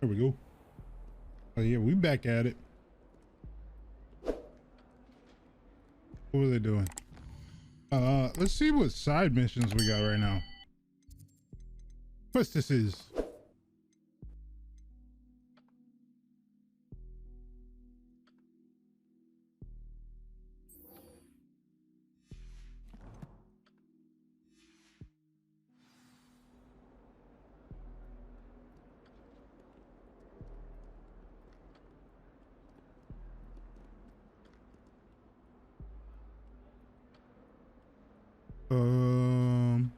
There we go. Oh yeah, we back at it. What were they doing? Let's see what side missions we got right now. What's this is? Um,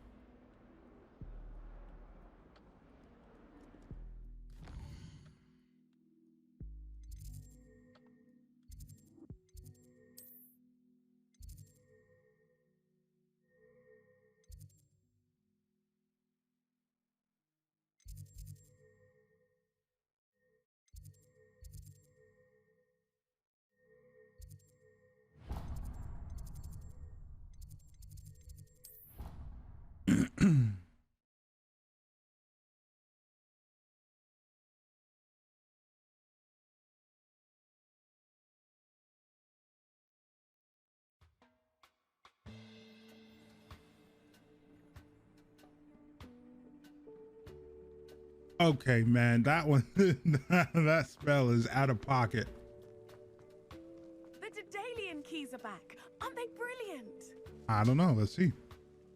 okay, man, that one, that spell is out of pocket. The Daedalian keys are back. Aren't they brilliant? I don't know. Let's see.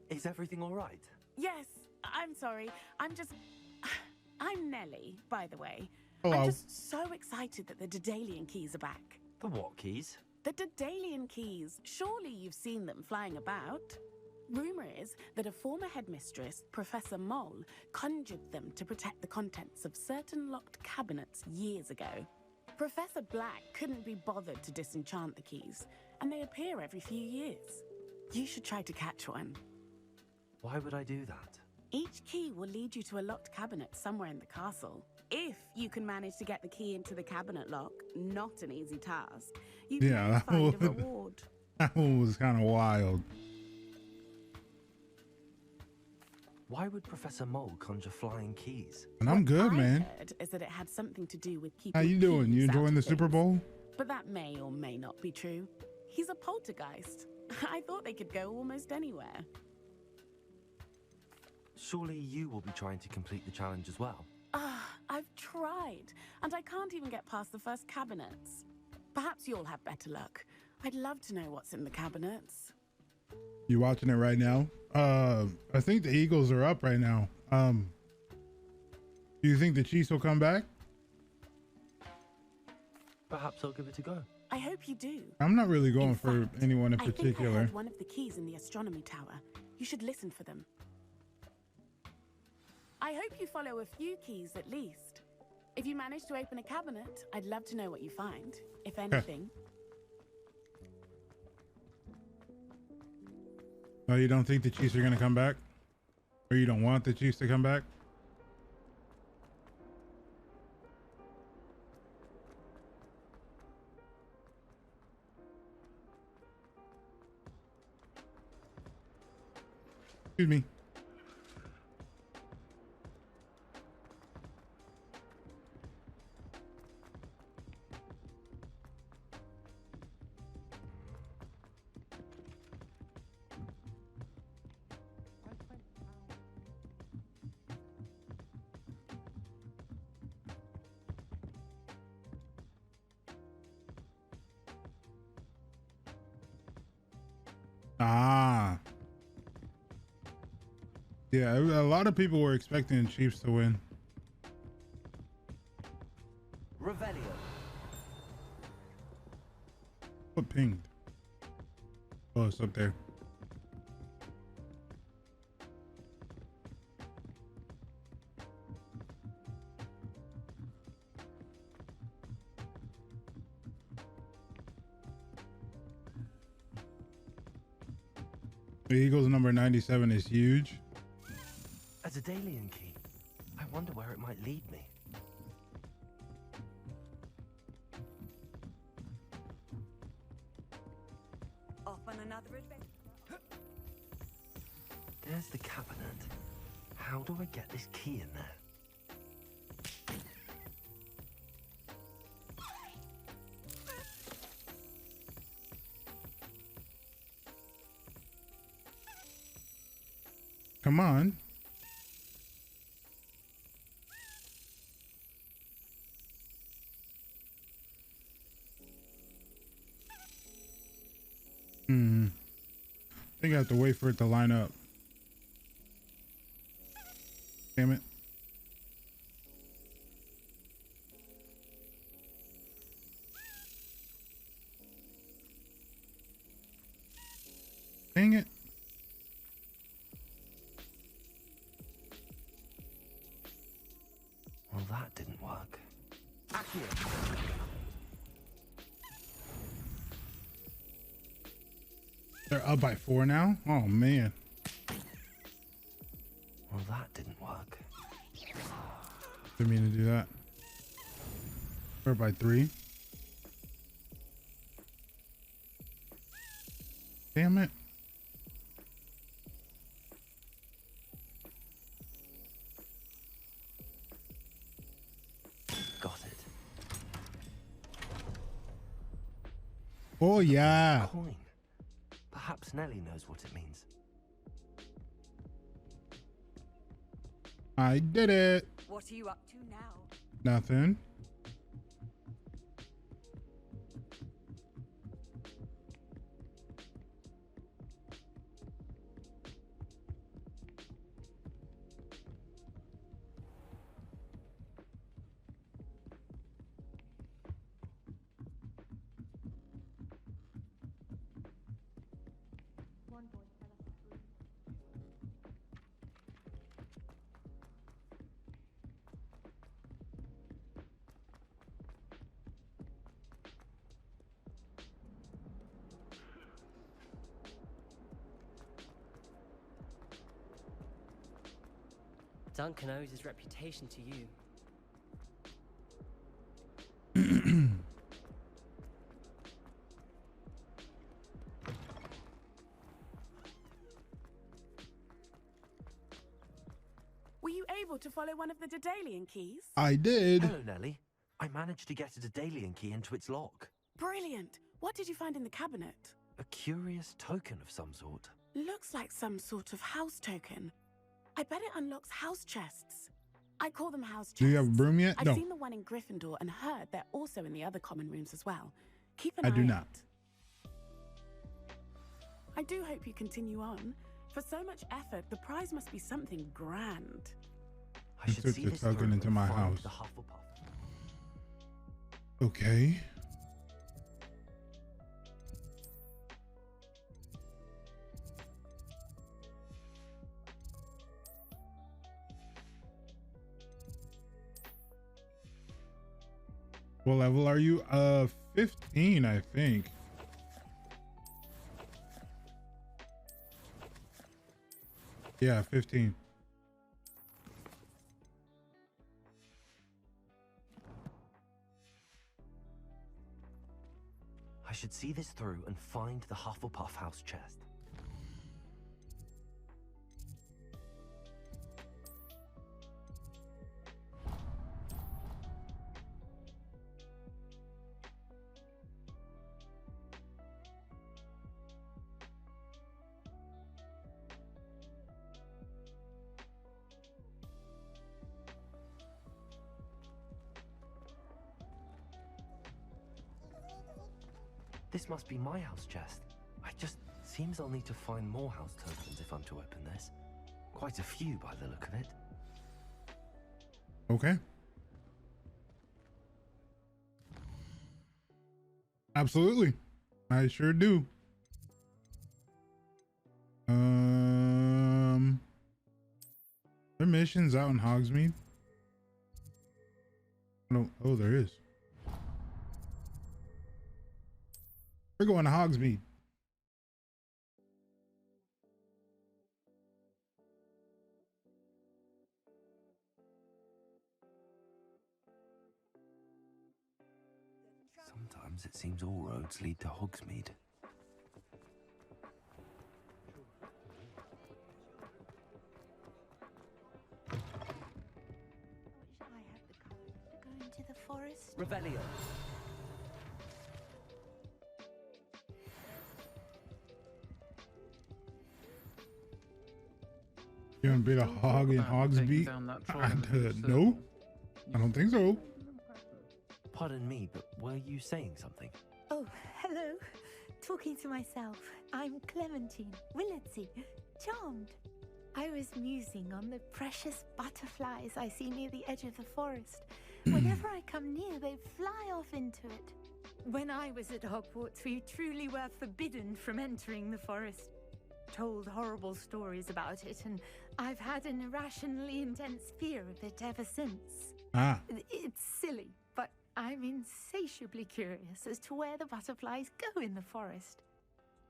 Is everything all right? Yes, I'm sorry. I'm Nellie, by the way. Hello. I'm just so excited that the Daedalian keys are back. The what keys? The Daedalian keys. Surely you've seen them flying about. Rumor is that a former headmistress, Professor Mole, conjured them to protect the contents of certain locked cabinets years ago. Professor Black couldn't be bothered to disenchant the keys, and they appear every few years. You should try to catch one. Why would I do that? Each key will lead you to a locked cabinet somewhere in the castle. If you can manage to get the key into the cabinet lock, not an easy task, you may find a reward. That one was kind of wild. Why would Professor Mole conjure flying keys? And I'm good, man. I heard is that it had something to do with keeping. How you doing? You keys out enjoying of the Super things. Bowl? But that may or may not be true. He's a poltergeist. I thought they could go almost anywhere. Surely you will be trying to complete the challenge as well. I've tried, and I can't even get past the first cabinets. Perhaps you'll have better luck. I'd love to know what's in the cabinets. You watching it right now? I think the Eagles are up right now. Do you think the Chiefs will come back? Perhaps I'll give it a go. I hope you do. I'm not really going In for fact, anyone in I think I particular. heard one of the keys in the astronomy tower. You should listen for them. I hope you follow a few keys at least. If you manage to open a cabinet, I'd love to know what you find, if anything. Oh, you don't think the Chiefs are going to come back? Or you don't want the Chiefs to come back? Excuse me. Ah. Yeah, a lot of people were expecting the Chiefs to win. Revelio. What pinged? Oh, it's up there. The Eagles number 97 is huge. A Daedalian key. I wonder where it might lead me. Off on another adventure. There's the cabinet. How do I get this key in there? Come on. I think I have to wait for it to line up. Damn it. Dang it. Well, that didn't work. They're up by 4 now? Oh, man. Well, that didn't work. Didn't mean to do that. We're by 3. Damn it. Got it. Oh, yeah. Coin. Perhaps Nellie knows what it means. I did it. What are you up to now? Nothing. Duncan owes his reputation to you. Were you able to follow one of the Daedalian keys? I did. Hello, Nellie. I managed to get a Daedalian key into its lock. Brilliant. What did you find in the cabinet? A curious token of some sort. Looks like some sort of house token. I bet it unlocks house chests. I call them house chests. Do you have a broom yet? I've No. seen the one in Gryffindor and heard they're also in the other common rooms as well. Keep an I eye do not. out. I do hope you continue on. For so much effort, the prize must be something grand. I You should took see the this token through into and my find house. The Hufflepuff. Okay. What level are you? 15, I think. Yeah, 15. I should see this through and find the Hufflepuff house chest. This must be my house chest. Seems I'll need to find more house tokens if I'm to open this. Quite a few by the look of it. Okay. Absolutely. I sure do. There are missions out in Hogsmeade? No. Oh, there is. We're going to Hogsmeade. Sometimes it seems all roads lead to Hogsmeade. I had the courage to go into the forest. Revelio. You haven't been a hog in Hogsby? No, I don't think so. Pardon me, but were you saying something? Oh, hello. Talking to myself. I'm Clementine Willardsey. Charmed. I was musing on the precious butterflies I see near the edge of the forest. Whenever I come near, they fly off into it. When I was at Hogwarts, we truly were forbidden from entering the forest. Told horrible stories about it, and I've had an irrationally intense fear of it ever since. It's silly, but I'm insatiably curious as to where the butterflies go in the forest.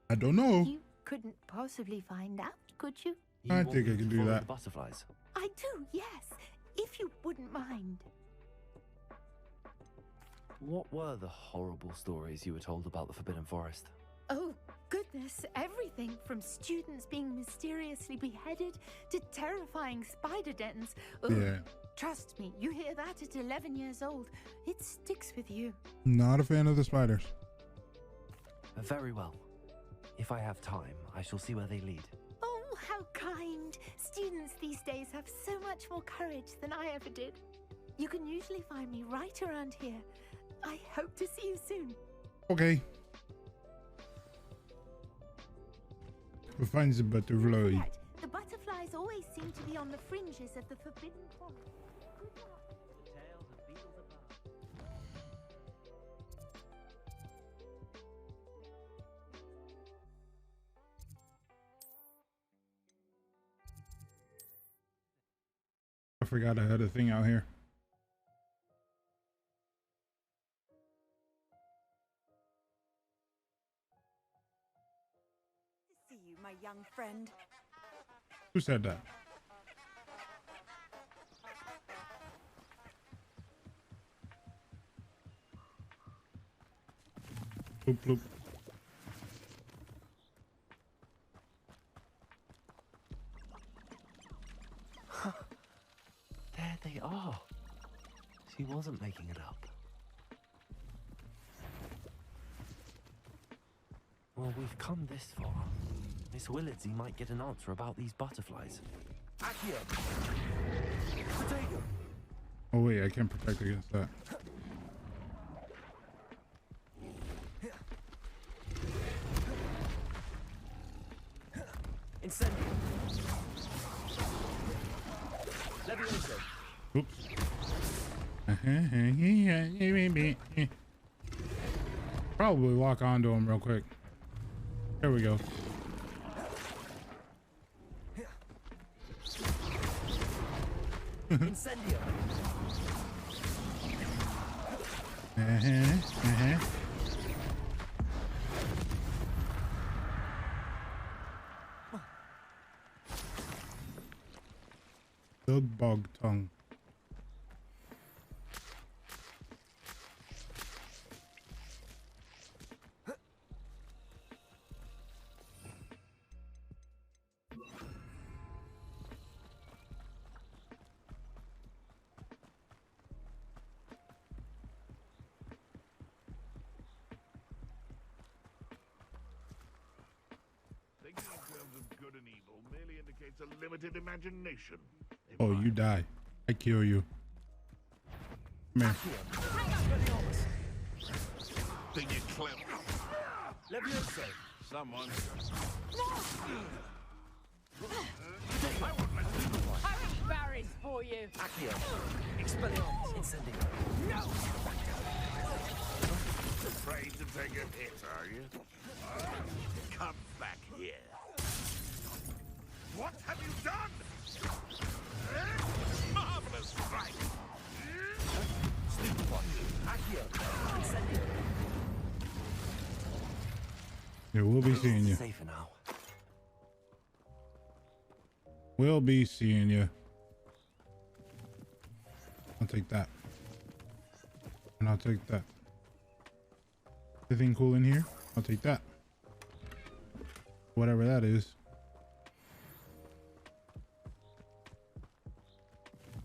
I don't know. You couldn't possibly find out, could you? I think I can do that. The butterflies. I do, yes, if you wouldn't mind. What were the horrible stories you were told about the Forbidden Forest? Oh, goodness, everything from students being mysteriously beheaded to terrifying spider dens. Ugh. Yeah. Trust me, you hear that at 11 years old, it sticks with you. Not a fan of the spiders. Very well. If I have time, I shall see where they lead. Oh, how kind. Students these days have so much more courage than I ever did. You can usually find me right around here. I hope to see you soon. Okay. We'll find the butterfly. Right. The butterflies always seem to be on the fringes of the Forbidden Forest. Good luck. The tales of beetles above. I forgot I had a thing out here. See you, my young friend. Who said that? Bloop, bloop. There they are. She wasn't making it up. Well, we've come this far. Miss Willardsey might get an answer about these butterflies. Accio! Potato! Oh wait, I can't protect against that. Incendio! Levioso! Oops. Probably lock onto him real quick. There we go. Incendio! The bog tongue. Thinking in terms of good and evil merely indicates a limited imagination. Oh, you die. I kill you. Come here. Think you're clever. Levioso! Someone. I have berries for you. Accio! Expelliarmus! Incendio! Afraid to take a hit, are you? Come back here. What have you done? Marvelous strike! Stupefy! Accio! Incendio! Yeah, we'll be seeing you. Safer now. We'll be seeing you. I'll take that. And I'll take that. Anything cool in here? I'll take that. Whatever that is.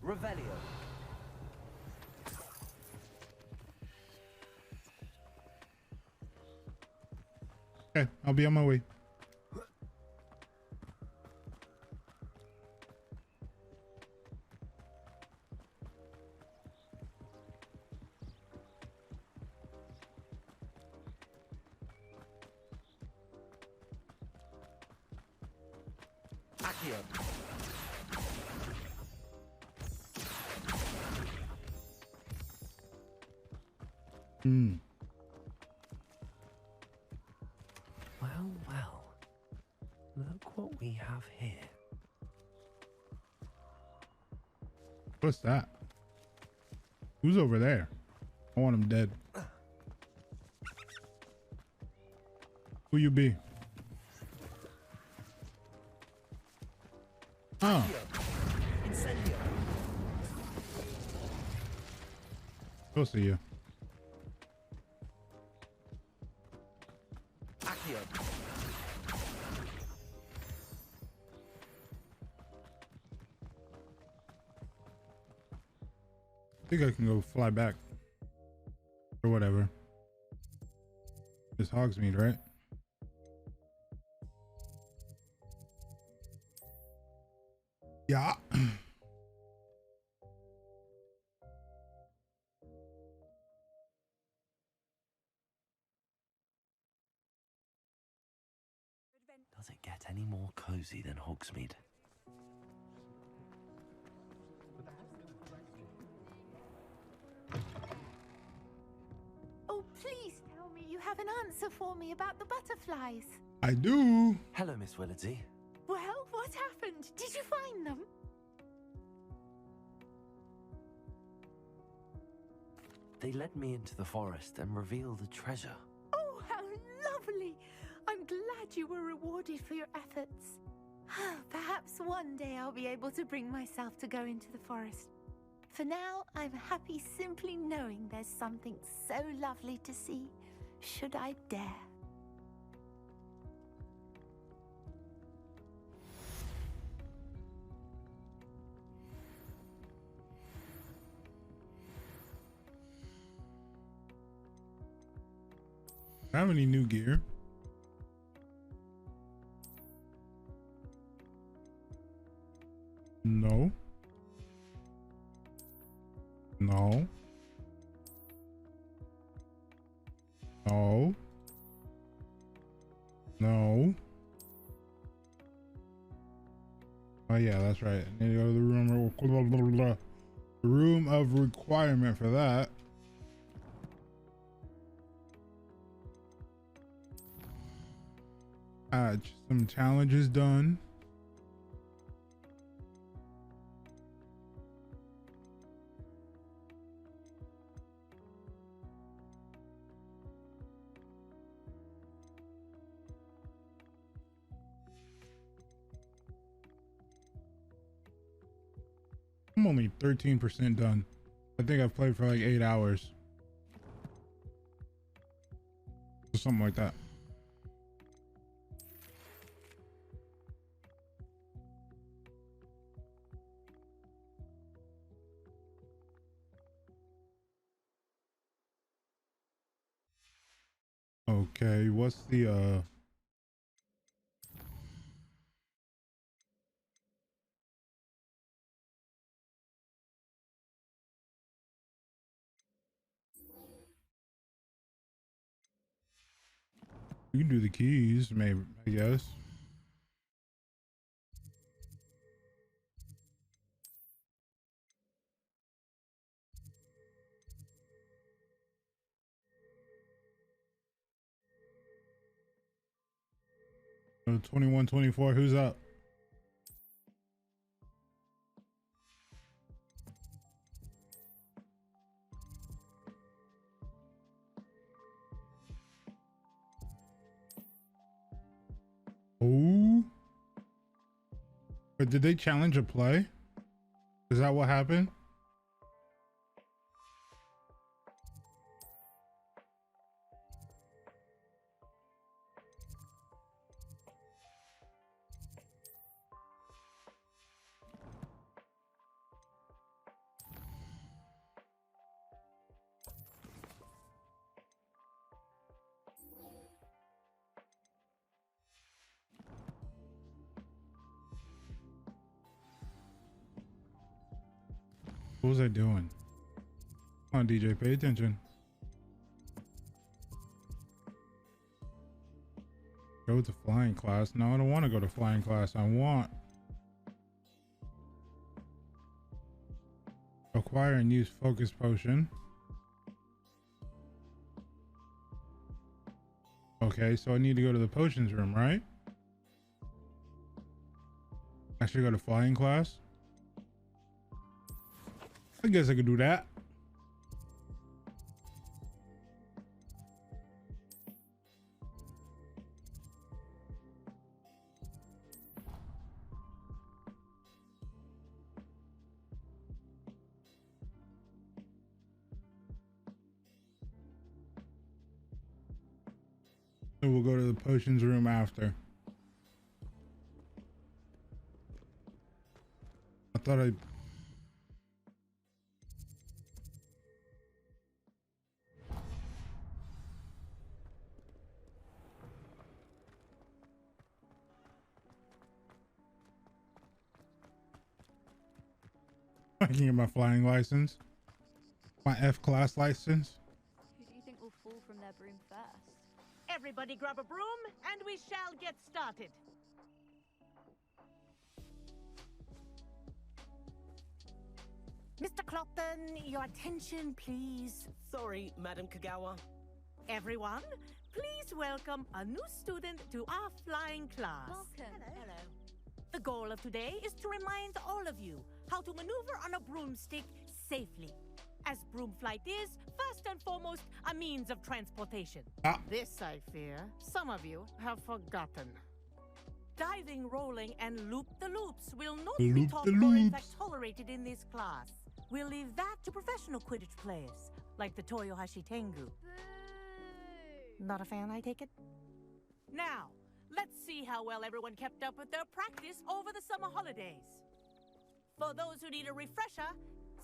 Revelio! Okay, I'll be on my way. Accio. Well, well. Look what we have here. What's that? Who's over there? I want him dead. Who you be? Oh. Incendio. Go see you. Accio. I think I can go fly back. Or whatever. It's Hogsmeade, right? Yeah. Does it get any more cozy than Hogsmeade? Oh, please tell me you have an answer for me about the butterflies. I do. Hello, Miss Willardsy. Well, what happened? Did you find them? They led me into the forest and revealed a treasure. Oh, how lovely! I'm glad you were rewarded for your efforts. Perhaps one day I'll be able to bring myself to go into the forest. For now, I'm happy simply knowing there's something so lovely to see, should I dare. Have any new gear? No. No. No. No. Oh yeah, that's right. I need to go to the room of requirement for that. Some challenges done. I'm only 13% done. I think I've played for like 8 hours. Or something like that. Okay, what's the you can do the keys, maybe, I guess. Oh, 21, 24, who's up? Oh. But did they challenge a play? Is that what happened? What was I doing? Come on, DJ, pay attention. Go to flying class. No, I don't want to go to flying class. I want fire and use focus potion. Okay, so I need to go to the potions room, right? Actually go to flying class. I guess I could do that. So we'll go to the potions room after. I thought I... I can get my flying license. My F-class license. Who do you think will fall from their broom first? Everybody grab a broom, and we shall get started. Mr. Clopton, your attention, please. Sorry, Madam Kagawa. Everyone, please welcome a new student to our flying class. Welcome. Hello. The goal of today is to remind all of you how to maneuver on a broomstick safely. As broom flight is, first and foremost, a means of transportation. This, I fear, some of you have forgotten. Diving, rolling, and loop-the-loops will not be taught or in fact tolerated in this class. We'll leave that to professional Quidditch players, like the Toyohashi Tengu. Boo! Not a fan, I take it? Now, let's see how well everyone kept up with their practice over the summer holidays. For those who need a refresher,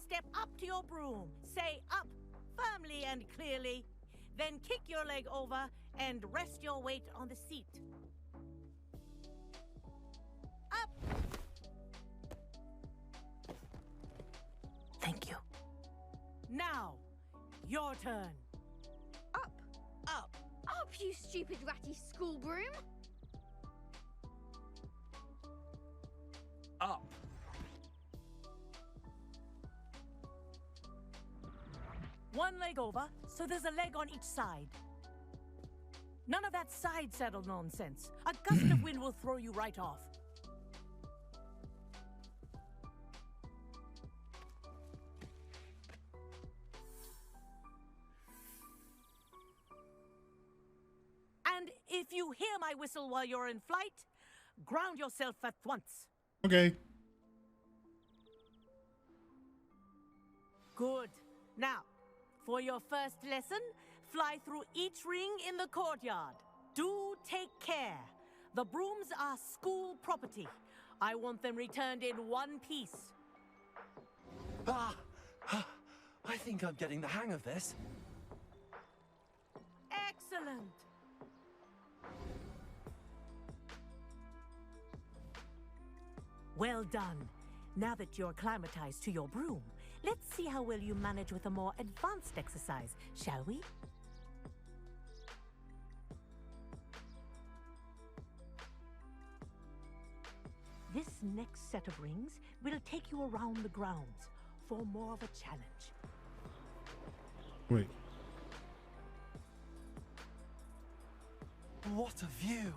step up to your broom, say up firmly and clearly, then kick your leg over and rest your weight on the seat. Up! Thank you. Now, your turn. Up! Up! Up, you stupid ratty school broom! Up. One leg over, so there's a leg on each side. None of that side saddle nonsense. A gust of wind will throw you right off. And if you hear my whistle while you're in flight, ground yourself at once. Okay. Good. Now, for your first lesson, fly through each ring in the courtyard. Do take care. The brooms are school property. I want them returned in one piece. Ah! I think I'm getting the hang of this. Excellent. Well done. Now that you're acclimatized to your broom, let's see how well you manage with a more advanced exercise, shall we? This next set of rings will take you around the grounds for more of a challenge. Wait. What a view!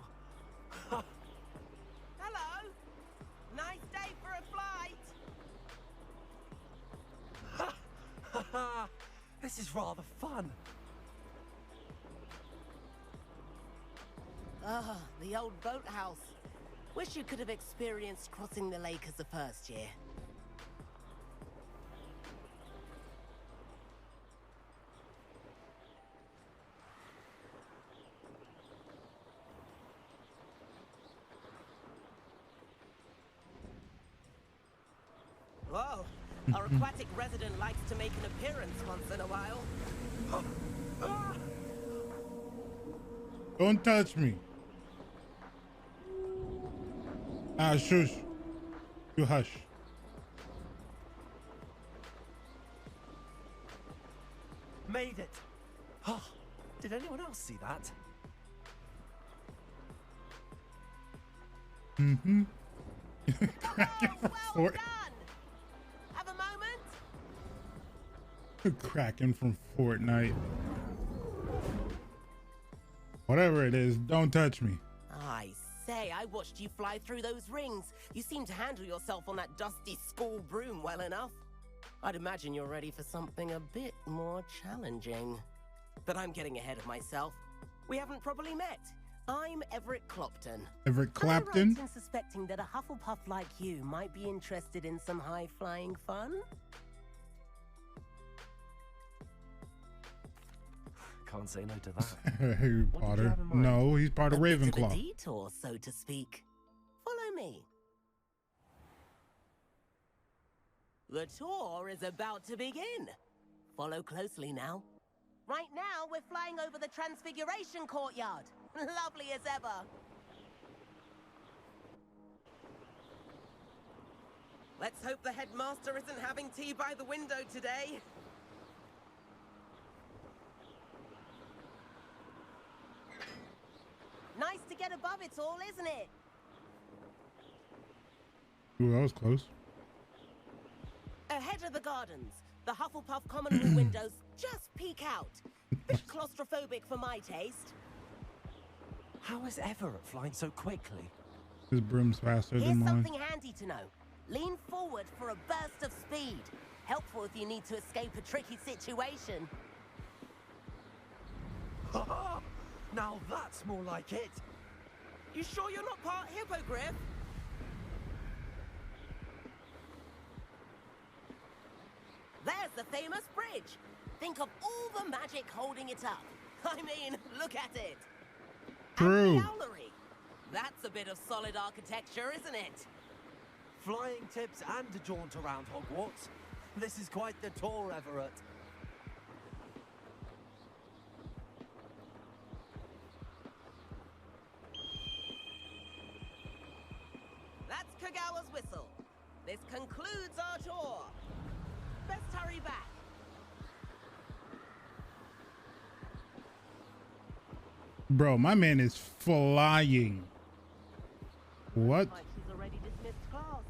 Hello! Nice day for a flight! This is rather fun. Ah, the old boathouse. Wish you could have experienced crossing the lake as a first year. Whoa, our aquatic resident likes to make an appearance once in a while. Don't touch me. Ah, shush. You hush. Made it. Oh, did anyone else see that? Mm-hmm. Oh, well done! Have a moment? Kraken from Fortnite. Whatever it is, don't touch me. I say, I watched you fly through those rings. You seem to handle yourself on that dusty school broom well enough. I'd imagine you're ready for something a bit more challenging. But I'm getting ahead of myself. We haven't properly met. I'm Everett Clopton. Everett Am I right Clapton? in suspecting that a Hufflepuff like you might be interested in some high-flying fun? Can't say no to that. Harry What did you Potter. have in mind? No, he's part of A bit of a Ravenclaw. detour, so to speak. Follow me. The tour is about to begin. Follow closely now. Right now, we're flying over the Transfiguration Courtyard. Lovely as ever. Let's hope the headmaster isn't having tea by the window today. Nice to get above it all, isn't it? Ooh, that was close. Ahead of the gardens, the Hufflepuff common room windows just peek out. Bit claustrophobic for my taste. How is Everett flying so quickly? His broom's faster Here's than mine. something handy to know. Lean forward for a burst of speed. Helpful if you need to escape a tricky situation. Now that's more like it. You sure you're not part hippogriff? There's the famous bridge. Think of all the magic holding it up. I mean, look at it. True. And the owlery. That's a bit of solid architecture, isn't it? Flying tips and a jaunt around Hogwarts. This is quite the tour, Everett. That's Kagawa's whistle. This concludes our tour. Best hurry back. Bro, my man is flying. What? Like she's already dismissed class.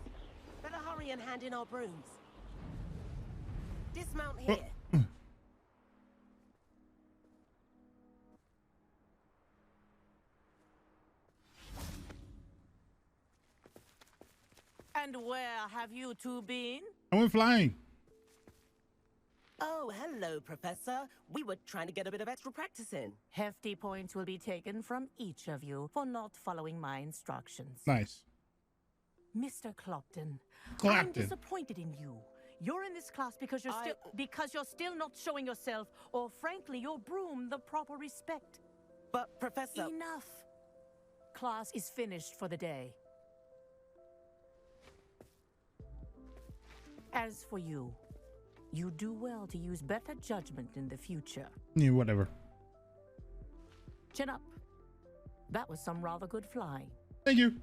Better hurry and hand in our brooms. Dismount here. And where have you two been? I went flying. Oh, hello, Professor. We were trying to get a bit of extra practice in. Hefty points will be taken from each of you for not following my instructions. Nice. Mr. Clopton, I'm Clapton. disappointed in you. You're in this class because you're still not showing yourself, or frankly, your broom the proper respect. But, Professor... Enough. Class is finished for the day. As for you, you do well to use better judgment in the future. Yeah, whatever. Chin up. That was some rather good flying. Thank you.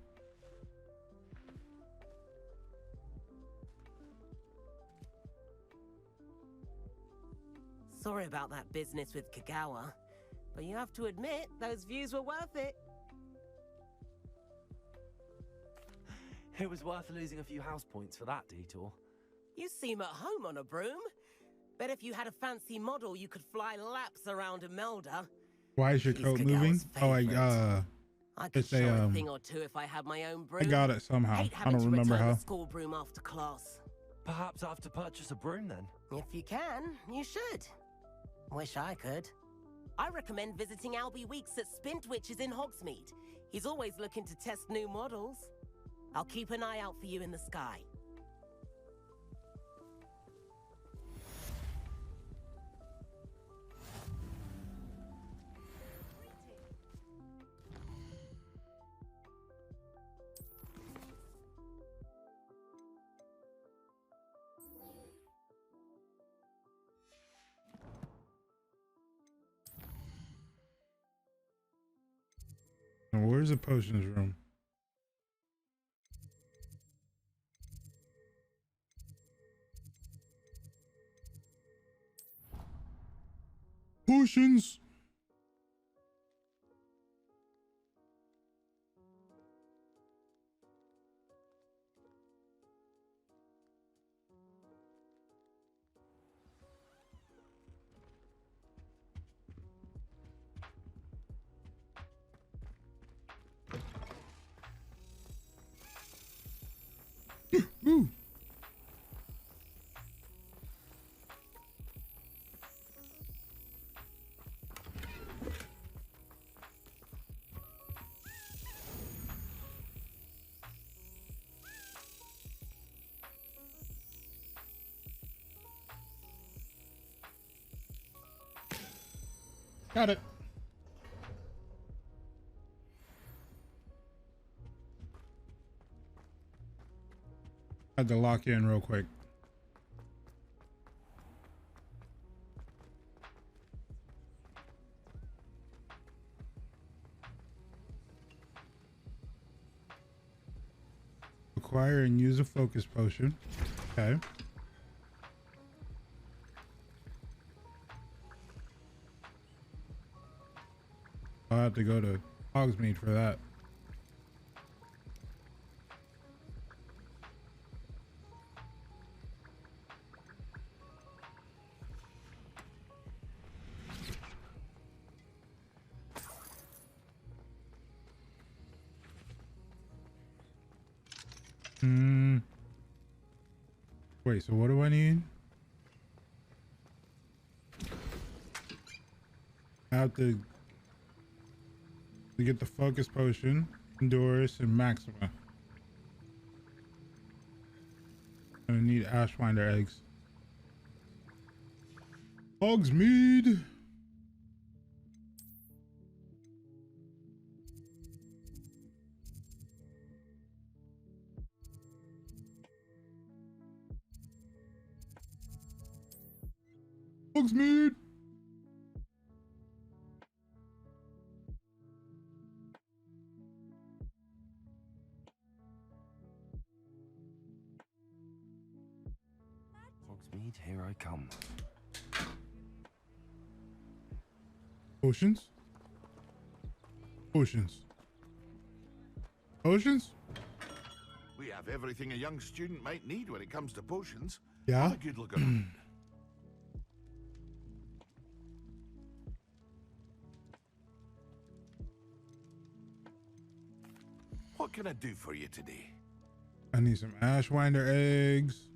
Sorry about that business with Kagawa, but you have to admit, those views were worth it. It was worth losing a few house points for that detour. You seem at home on a broom. Bet if you had a fancy model, you could fly laps around Imelda. Why is your She's coat Kagawa's moving? Oh, favorite. I could it's a, show a thing or two if I had my own broom. I got it somehow. Hate I having don't to remember return how. the school broom after class. Perhaps I have to purchase a broom then. If you can, you should. Wish I could. I recommend visiting Albie Weeks at Spintwitches in Hogsmeade. He's always looking to test new models. I'll keep an eye out for you in the sky. Now, where's the potions room? Potions. Got it. Had to lock in real quick. Acquire and use a focus potion. Okay. I'll have to go to Hogsmeade for that. Wait, so what do I need? I have to get the focus potion, Endurance, and Maxima. I need Ashwinder eggs. Hogsmeade! Hogsmeade! Hogsmeade, here I come. Potions? Potions. Potions? We have everything a young student might need when it comes to potions. Yeah? Have a good look around. What can I do for you today? I need some Ashwinder eggs.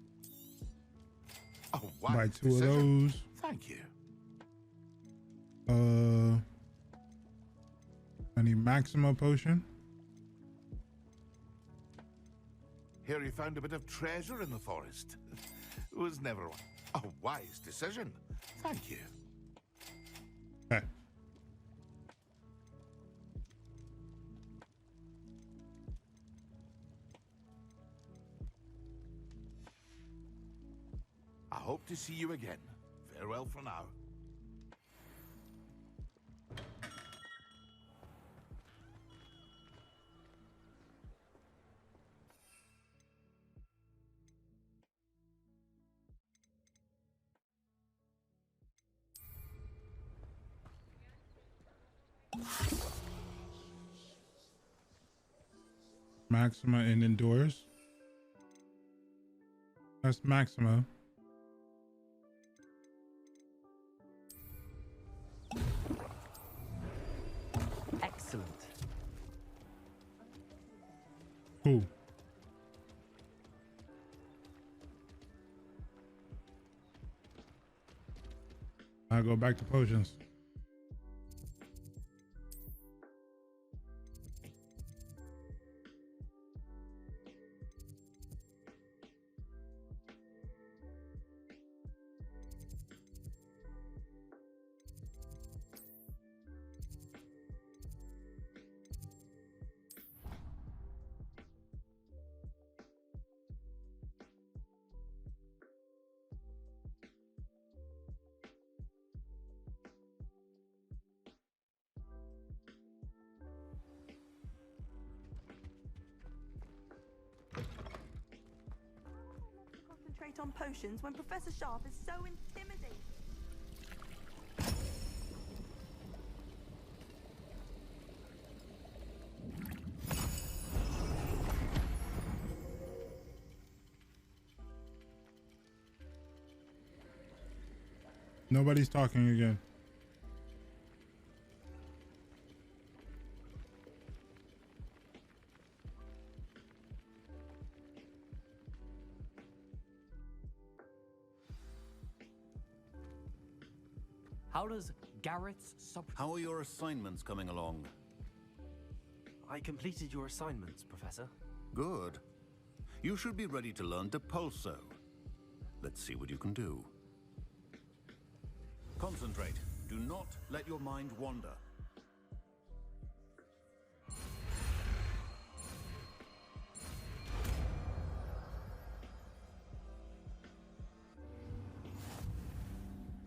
Oh, Buy 2 of those. Thank you. I need Maxima potion. Here you found a bit of treasure in the forest. It was never a wise decision. Thank you. Okay. I hope to see you again. Farewell for now. Maxima and Endures. That's Maxima. Excellent. Cool. I'll go back to potions. Concentrate on potions when Professor Sharp is so intimidating. Nobody's talking again. How does Garrett's How are your assignments coming along? I completed your assignments, Professor. Good. You should be ready to learn Depulso. Let's see what you can do. Concentrate. Do not let your mind wander.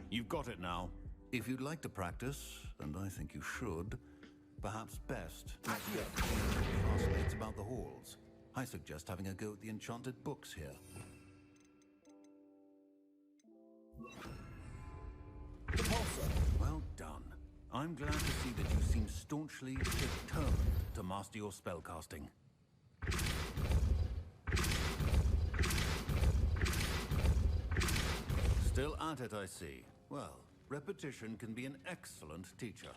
You've got it now. If you'd like to practice, and I think you should, perhaps best classmates about the halls. I suggest having a go at the enchanted books here. Well done. I'm glad to see that you seem staunchly determined to master your spellcasting. Still at it, I see. Well, repetition can be an excellent teacher.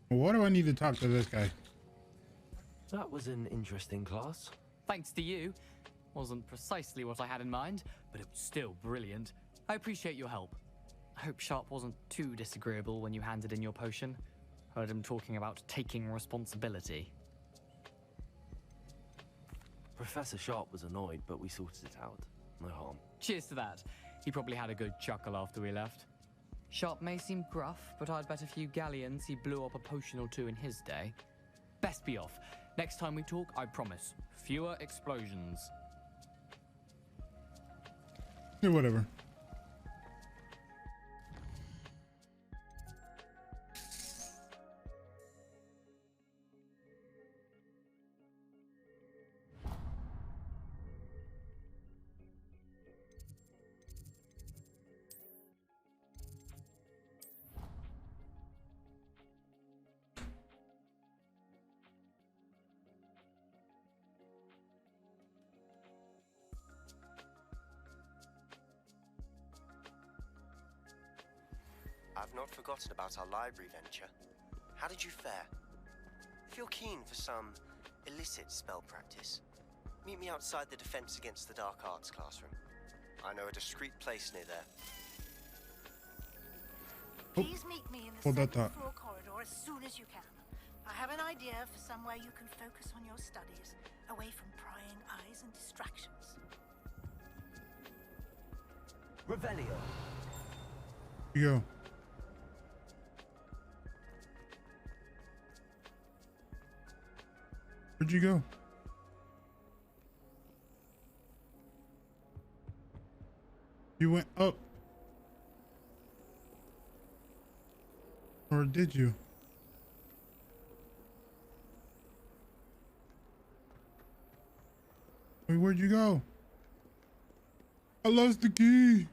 What do I need to talk to this guy? That was an interesting class. Thanks to you. Wasn't precisely what I had in mind, but it was still brilliant. I appreciate your help. I hope Sharp wasn't too disagreeable when you handed in your potion. Heard him talking about taking responsibility. Professor Sharp was annoyed, but we sorted it out. No harm. Cheers to that. He probably had a good chuckle after we left. Sharp may seem gruff, but I'd bet a few galleons he blew up a potion or two in his day. Best be off. Next time we talk, I promise, fewer explosions. Yeah, whatever. I've not forgotten about our library venture. How did you fare? If you're keen for some illicit spell practice, meet me outside the Defense Against the Dark Arts classroom. I know a discreet place near there. Please meet me in the second floor corridor as soon as you can. I have an idea for somewhere you can focus on your studies, away from prying eyes and distractions. Revelio. Here you go. Where'd you go? You went up. Or did you? Wait, where'd you go? I lost the key.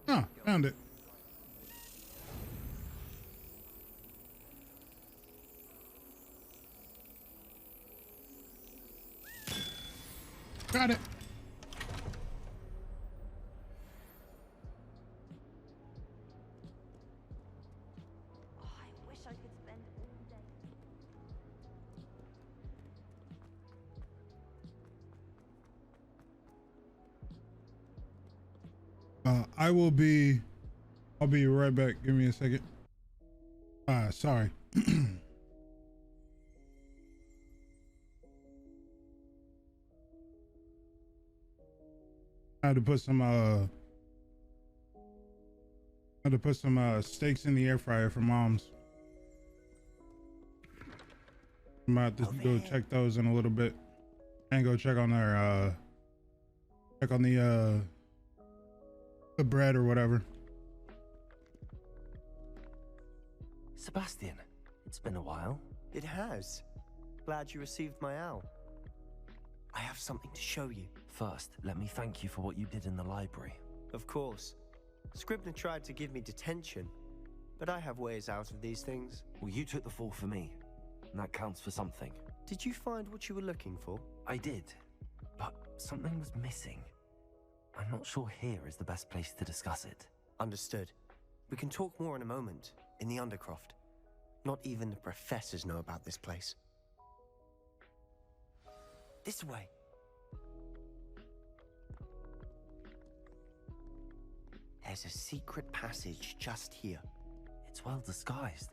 Ah, found it. Got it. Oh, I wish I could spend all day. I'll be right back. Give me a second. Sorry. I had to put some steaks in the air fryer for Mom's. I'm about to go check those in a little bit and go check on their the bread or whatever. Sebastian, it's been a while. It has. Glad you received my owl. I have something to show you. First, let me thank you for what you did in the library. Of course. Scribner tried to give me detention, but I have ways out of these things. Well, you took the fall for me, and that counts for something. Did you find what you were looking for? I did, but something was missing. I'm not sure here is the best place to discuss it. Understood. We can talk more in a moment, in the Undercroft. Not even the professors know about this place. This way. There's a secret passage just here. It's well disguised.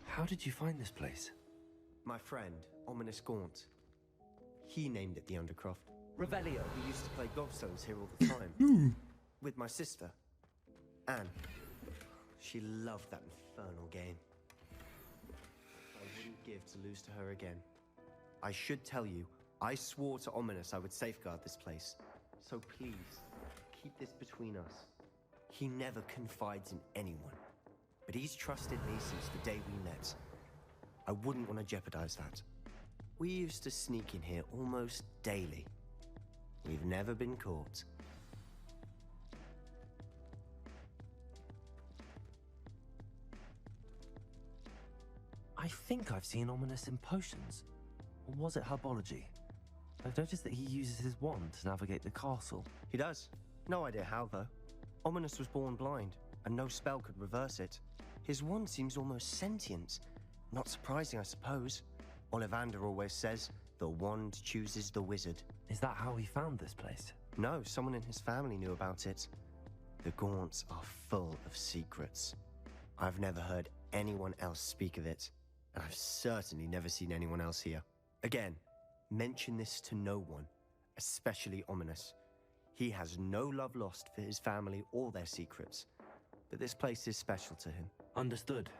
How did you find this place? My friend, Ominous Gaunt. He named it the Undercroft. Revelio, who used to play gobstones here all the time. With my sister, Anne. She loved that infernal game. I wouldn't give to lose to her again. I should tell you, I swore to Ominous I would safeguard this place. So please, keep this between us. He never confides in anyone. But he's trusted me since the day we met. I wouldn't want to jeopardize that. We used to sneak in here almost daily. We've never been caught. I think I've seen Ominous in potions. Or was it herbology? I've noticed that he uses his wand to navigate the castle. He does. No idea how, though. Ominous was born blind, and no spell could reverse it. His wand seems almost sentient. Not surprising, I suppose. Ollivander always says, the wand chooses the wizard. Is that how he found this place? No, someone in his family knew about it. The Gaunts are full of secrets. I've never heard anyone else speak of it, and I've certainly never seen anyone else here. Again, mention this to no one, especially Ominous. He has no love lost for his family or their secrets, but this place is special to him. Understood.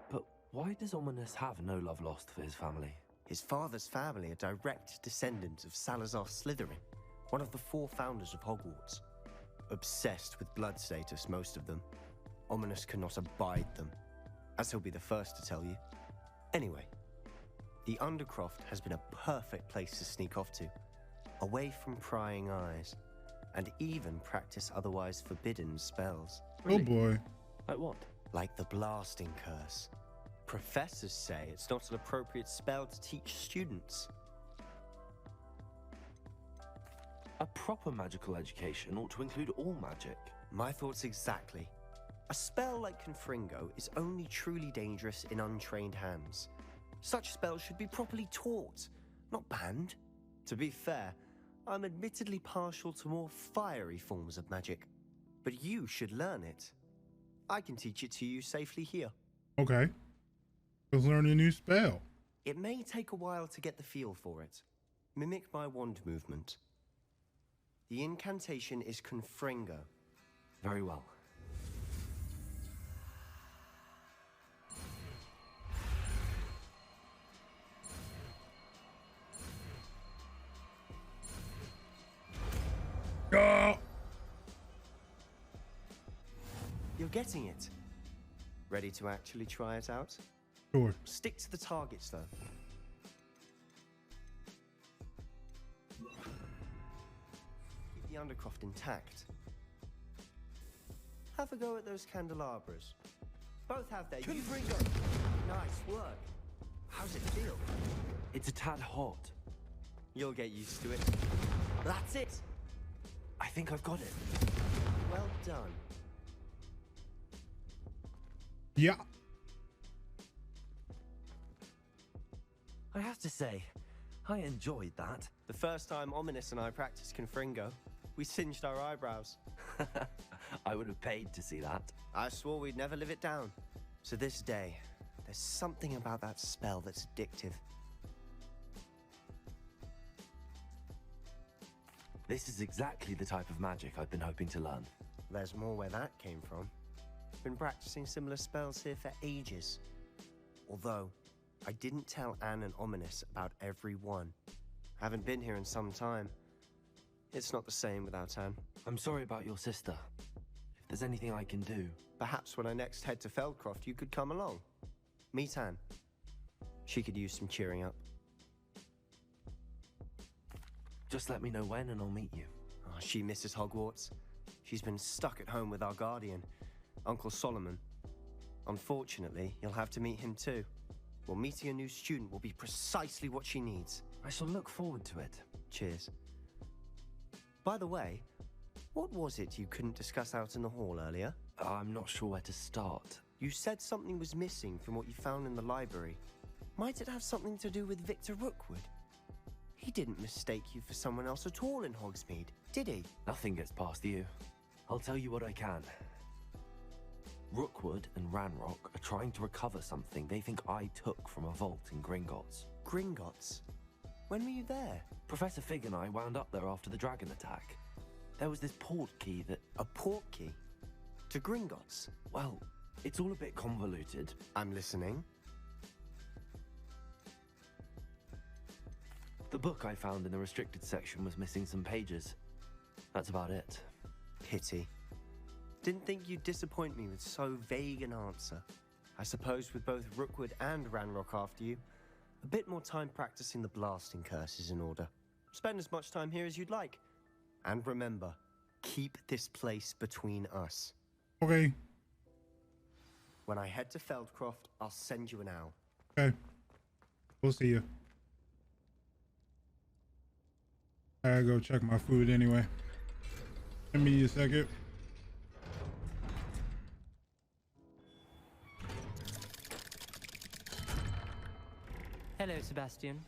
But why does Ominous have no love lost for his family? His father's family are direct descendants of Salazar Slytherin, one of the 4 founders of Hogwarts. Obsessed with blood status, most of them. Ominous cannot abide them, as he'll be the first to tell you. Anyway, the Undercroft has been a perfect place to sneak off to, away from prying eyes, and even practice otherwise forbidden spells. Oh boy. Like what? Like the blasting curse. Professors say it's not an appropriate spell to teach students. A proper magical education ought to include all magic. My thoughts exactly. A spell like Confringo is only truly dangerous in untrained hands. Such spells should be properly taught, not banned. To be fair, I'm admittedly partial to more fiery forms of magic, but you should learn it. I can teach it to you safely here. Okay. Let's learn a new spell. It may take a while to get the feel for it. Mimic my wand movement. The incantation is Confringo. Very well. Go! You're getting it. Ready to actually try it out? Sure. Stick to the targets, though. Keep the Undercroft intact. Have a go at those candelabras. Both have their Confringo. Nice work. How's it feel? It's a tad hot. You'll get used to it. That's it. I think I've got it. Well done. Yeah. I have to say, I enjoyed that. The first time Ominous and I practiced Confringo, we singed our eyebrows. I would have paid to see that. I swore we'd never live it down. To this day, there's something about that spell that's addictive. This is exactly the type of magic I've been hoping to learn. There's more where that came from. Been practicing similar spells here for ages. Although, I didn't tell Anne and Ominous about every one. Haven't been here in some time. It's not the same without Anne. I'm sorry about your sister. If there's anything I can do... Perhaps when I next head to Feldcroft, you could come along. Meet Anne. She could use some cheering up. Just let me know when and I'll meet you. Oh, she misses Hogwarts. She's been stuck at home with our guardian, Uncle Solomon. Unfortunately, you'll have to meet him too. Well, meeting a new student will be precisely what she needs. I shall look forward to it. Cheers. By the way, what was it you couldn't discuss out in the hall earlier? I'm not sure where to start. You said something was missing from what you found in the library. Might it have something to do with Victor Rookwood? He didn't mistake you for someone else at all in Hogsmeade, did he? Nothing gets past you. I'll tell you what I can. Rookwood and Ranrock are trying to recover something they think I took from a vault in Gringotts. Gringotts? When were you there? Professor Fig and I wound up there after the dragon attack. There was this port key that... A port key? To Gringotts? Well, it's all a bit convoluted. I'm listening. The book I found in the restricted section was missing some pages. That's about it. Pity. Didn't think you'd disappoint me with so vague an answer. I suppose with both Rookwood and Ranrock after you, a bit more time practicing the blasting curse is in order. Spend as much time here as you'd like. And remember, keep this place between us. Okay. When I head to Feldcroft, I'll send you an owl. Okay. We'll see you. I gotta go check my food anyway. Give me a second. Hello, Sebastian.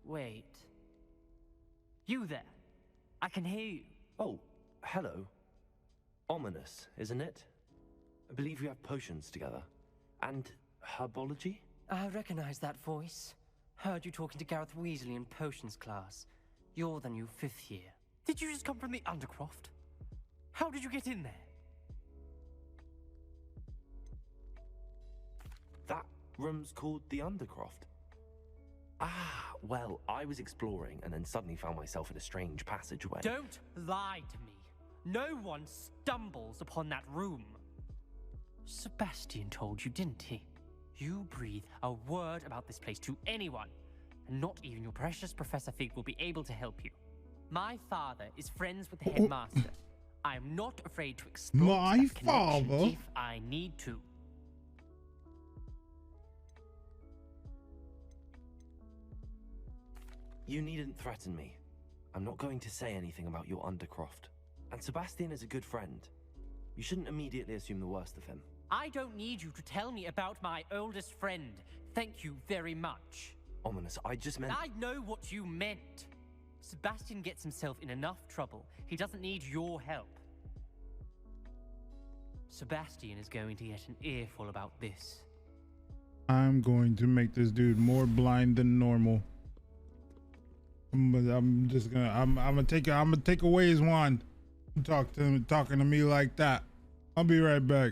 Wait. You there? I can hear you. Oh, hello. Ominous, isn't it? I believe we have potions together. And herbology? I recognize that voice. Heard you talking to Gareth Weasley in potions class. You're the new 5th year. Did you just come from the Undercroft? How did you get in there? That room's called the Undercroft. Ah, well, I was exploring and then suddenly found myself in a strange passageway. Don't lie to me. No one stumbles upon that room. Sebastian told you, didn't he? You breathe a word about this place to anyone, and not even your precious Professor Fig will be able to help you. My father is friends with the headmaster. I am not afraid to exploit that connection if I need to. You needn't threaten me. I'm not going to say anything about your Undercroft. And Sebastian is a good friend. You shouldn't immediately assume the worst of him. I don't need you to tell me about my oldest friend. Thank you very much. Ominous, I just meant... I know what you meant. Sebastian gets himself in enough trouble. He doesn't need your help. Sebastian is going to get an earful about this. I'm going to make this dude more blind than normal. I'm gonna take away his wand. Talking to me like that. I'll be right back.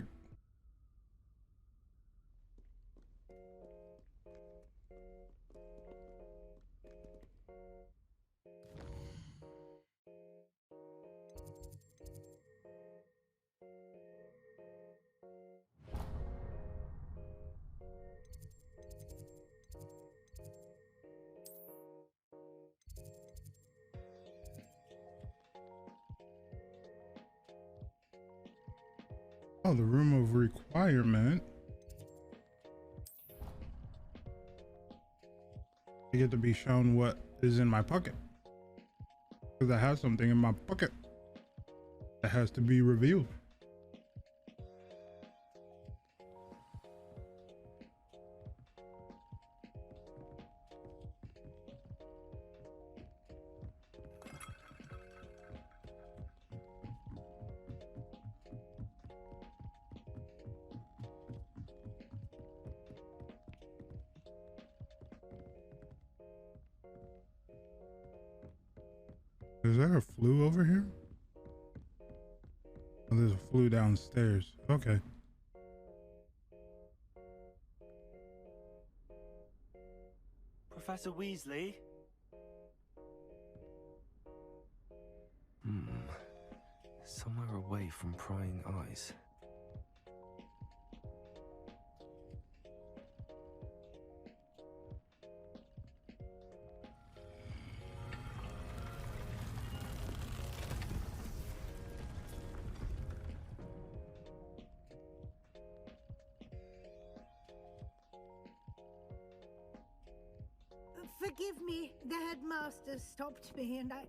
Oh, the room of requirement. I get to be shown what is in my pocket. Because I have something in my pocket that has to be revealed. Is there a flue over here? Oh, there's a flue downstairs. Okay. Professor Weasley? Somewhere away from prying eyes. Forgive me, the headmaster stopped me and I...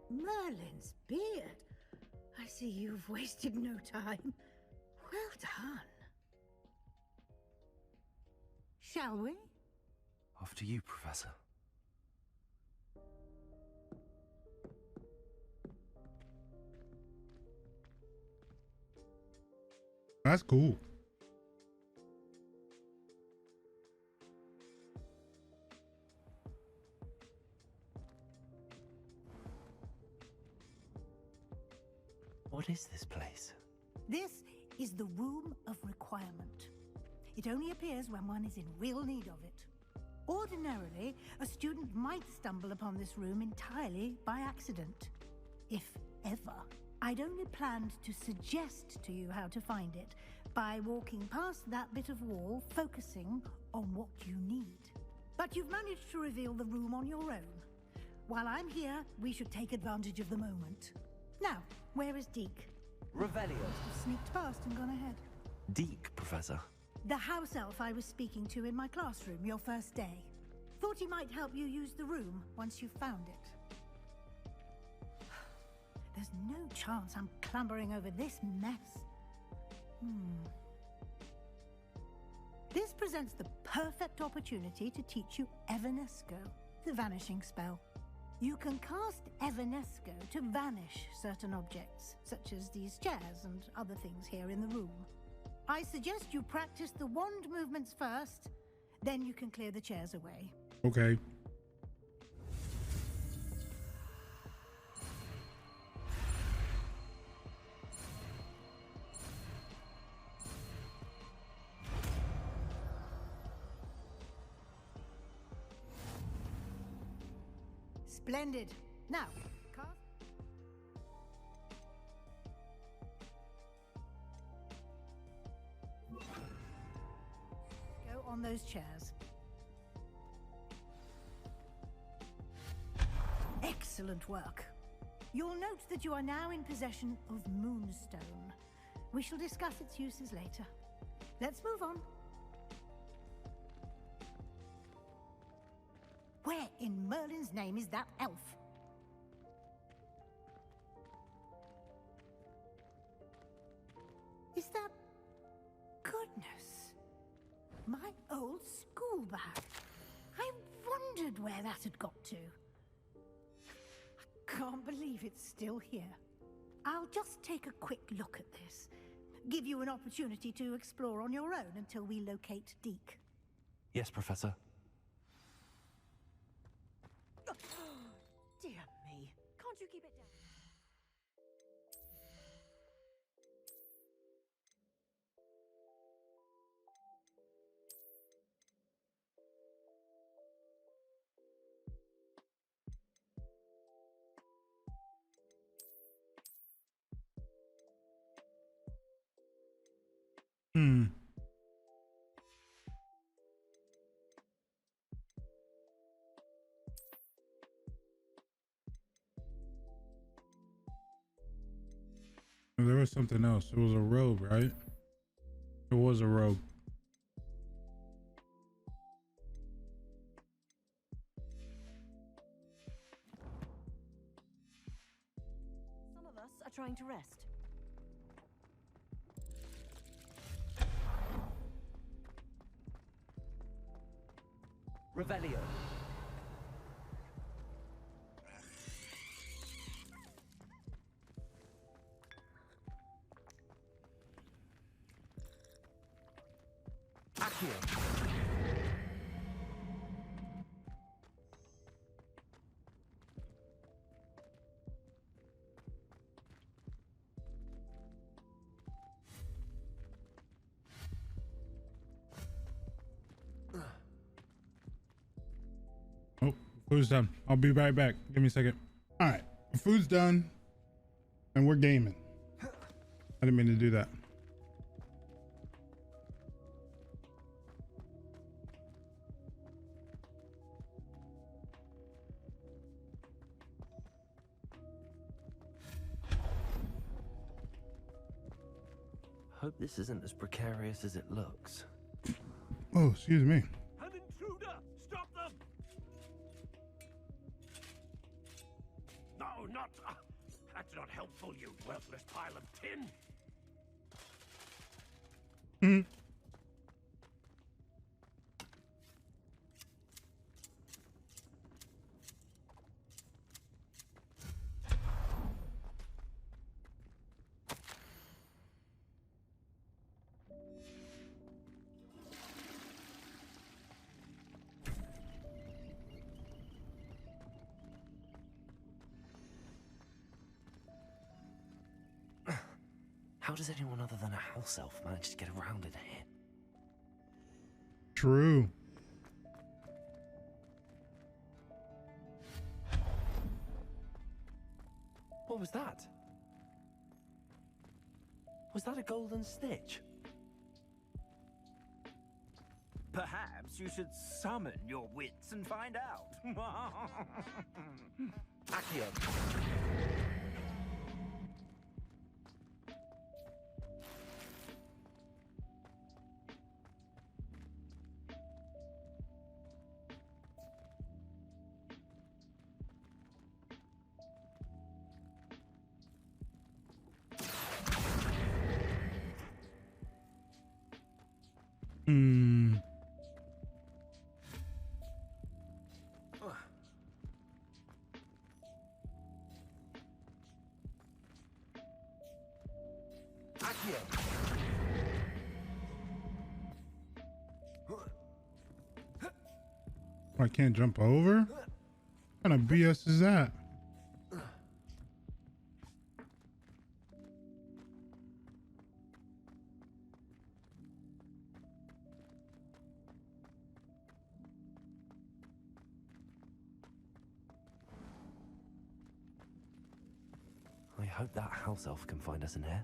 Merlin's beard. I see you've wasted no time. Well done. Shall we? After you, Professor. That's cool. What is this place? This is the Room of Requirement. It only appears when one is in real need of it. Ordinarily, a student might stumble upon this room entirely by accident. If ever. I'd only planned to suggest to you how to find it by walking past that bit of wall, focusing on what you need. But you've managed to reveal the room on your own. While I'm here, we should take advantage of the moment. Now, where is Deke? Revelio. Must have sneaked past and gone ahead. Deke, Professor. The house elf I was speaking to in my classroom your first day. Thought he might help you use the room once you've found it. There's no chance I'm clambering over this mess. This presents the perfect opportunity to teach you Evanesco, the vanishing spell. You can cast Evanesco to vanish certain objects, such as these chairs and other things here in the room. I suggest you practice the wand movements first, then you can clear the chairs away. Okay. Splendid. Now, cast. Go on those chairs. Excellent work. You'll note that you are now in possession of Moonstone. We shall discuss its uses later. Let's move on. Where in Merlin's name is that elf? Is that... Goodness. My old school bag. I wondered where that had got to. I can't believe it's still here. I'll just take a quick look at this. Give you an opportunity to explore on your own until we locate Deke. Yes, Professor. Dear me. Can't you keep it down? There was something else. It was a robe, right? It was a robe. Some of us are trying to rest. Revelio. Accio. Oh, food's done. I'll be right back. Give me a second. All right, food's done, and we're gaming. I didn't mean to do that. Hope this isn't as precarious as it looks. Oh, excuse me. An intruder! Stop them! That's not helpful, you worthless pile of tin. Hmm. How does anyone other than a house elf manage to get around in here? True. What was that? Was that a golden stitch? Perhaps you should summon your wits and find out. Accio. Hmm. I can't jump over? What kind of BS is that? I hope that house elf can find us in here.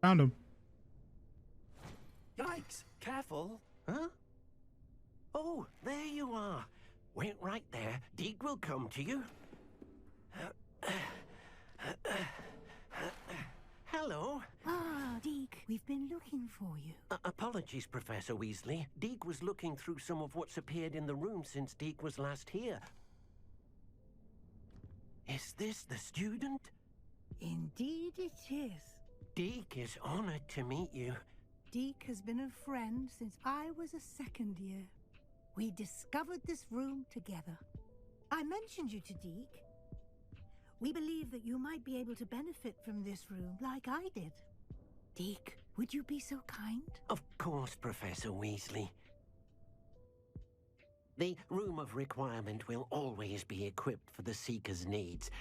Found him. Yikes! Careful! Huh? Oh, there you are. Wait right there. Deek will come to you. Hello. Ah, Deek, we've been looking for you. Apologies, Professor Weasley. Deek was looking through some of what's appeared in the room since Deek was last here. Is this the student? Indeed it is. Deek is honored to meet you. Deek has been a friend since I was a second year. We discovered this room together. I mentioned you to Deek. We believe that you might be able to benefit from this room like I did. Deek, would you be so kind? Of course, Professor Weasley. The Room of Requirement will always be equipped for the Seeker's needs.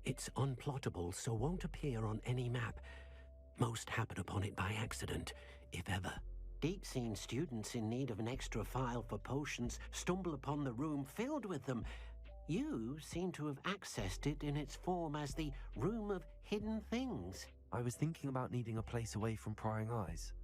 It's unplottable, so won't appear on any map. Most happen upon it by accident, if ever. Deek's seen students in need of an extra file for potions stumble upon the room filled with them. You seem to have accessed it in its form as the Room of Hidden Things. I was thinking about needing a place away from prying eyes.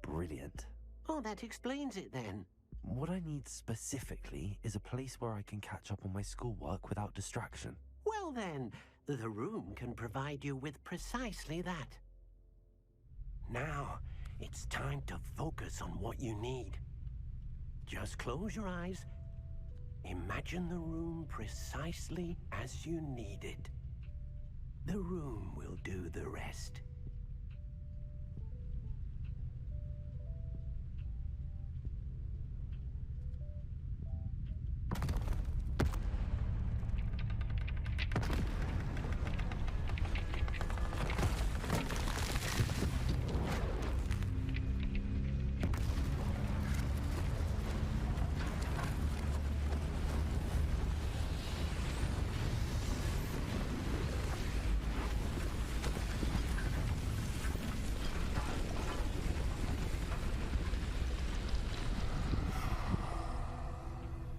Brilliant. Oh, that explains it then. What I need specifically is a place where I can catch up on my schoolwork without distraction. Well then, the room can provide you with precisely that. Now, it's time to focus on what you need. Just close your eyes. Imagine the room precisely as you need it. The room will do the rest.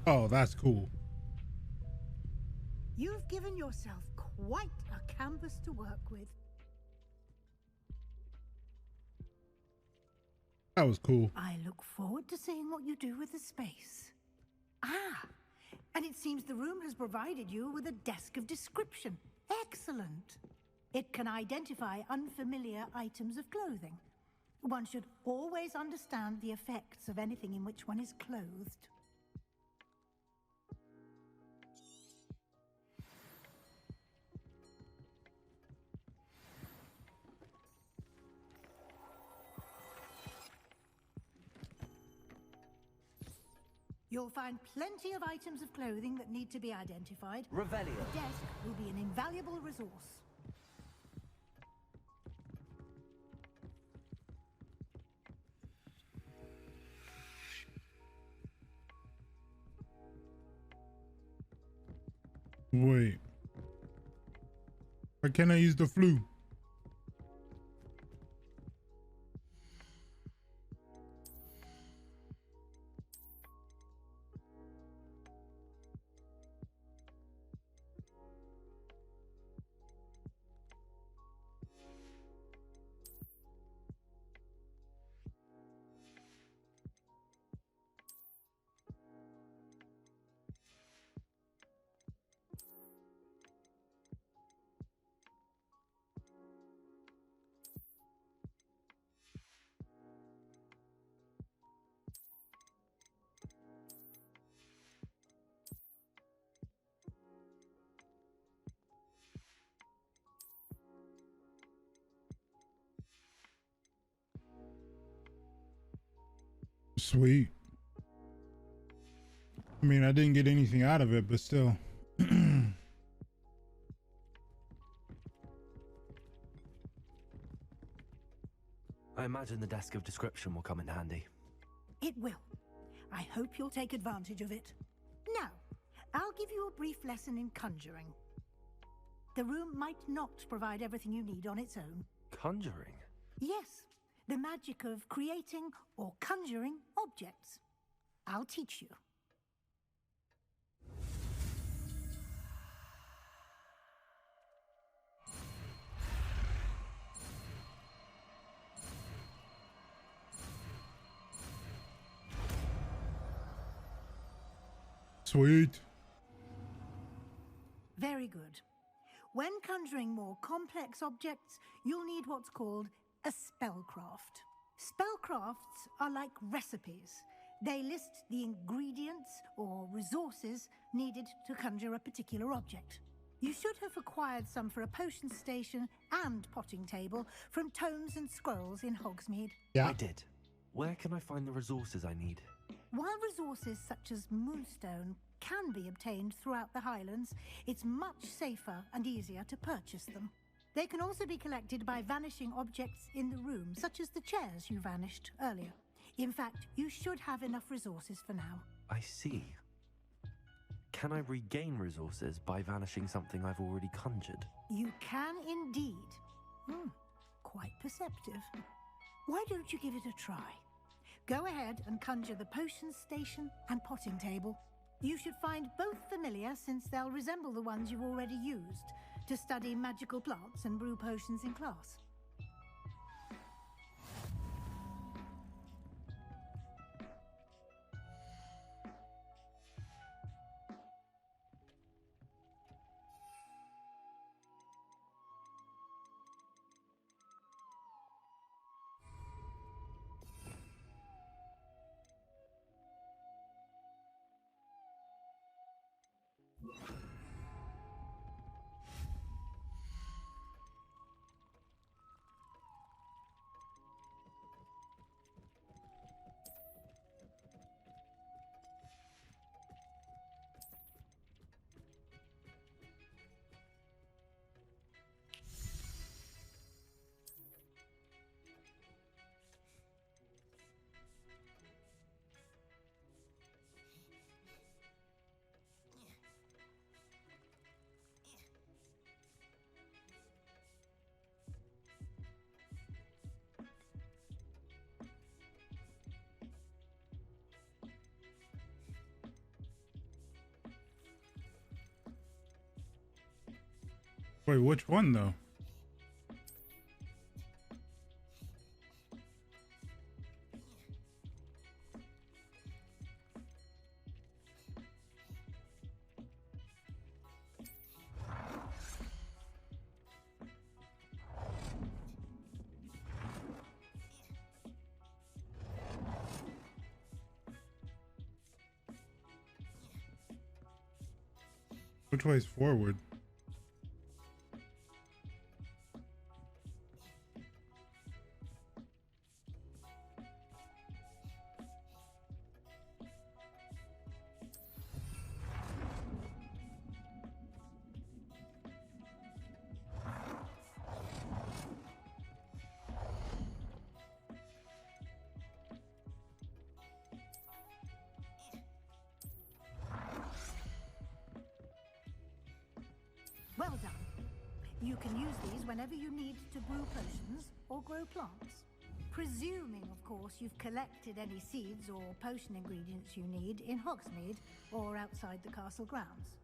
Oh, that's cool. You've given yourself quite a canvas to work with. That was cool. I look forward to seeing what you do with the space. Ah, and it seems the room has provided you with a desk of description. Excellent. It can identify unfamiliar items of clothing. One should always understand the effects of anything in which one is clothed. You'll find plenty of items of clothing that need to be identified. Revelio. The desk will be an invaluable resource. Wait. Why can't I use the flu? Sweet. I mean, I didn't get anything out of it, but still. I imagine the desk of description will come in handy. It will. I hope you'll take advantage of it. Now, I'll give you a brief lesson in conjuring. The room might not provide everything you need on its own. Conjuring? Yes, the magic of creating or conjuring objects. I'll teach you. Sweet. Very good. When conjuring more complex objects, you'll need what's called a spellcraft. Spellcrafts are like recipes. They list the ingredients or resources needed to conjure a particular object. You should have acquired some for a potion station and potting table from tomes and scrolls in Hogsmeade. Yeah. I did. Where can I find the resources I need? While resources such as moonstone can be obtained throughout the Highlands, it's much safer and easier to purchase them. They can also be collected by vanishing objects in the room, such as the chairs you vanished earlier. In fact, you should have enough resources for now. I see. Can I regain resources by vanishing something I've already conjured? You can indeed. Quite perceptive. Why don't you give it a try? Go ahead and conjure the potion station and potting table. You should find both familiar, since they'll resemble the ones you've already used to study magical plants and brew potions in class. Wait, which one though? Which way's forward? Well done. You can use these whenever you need to brew potions or grow plants. Presuming, of course, you've collected any seeds or potion ingredients you need in Hogsmeade or outside the castle grounds.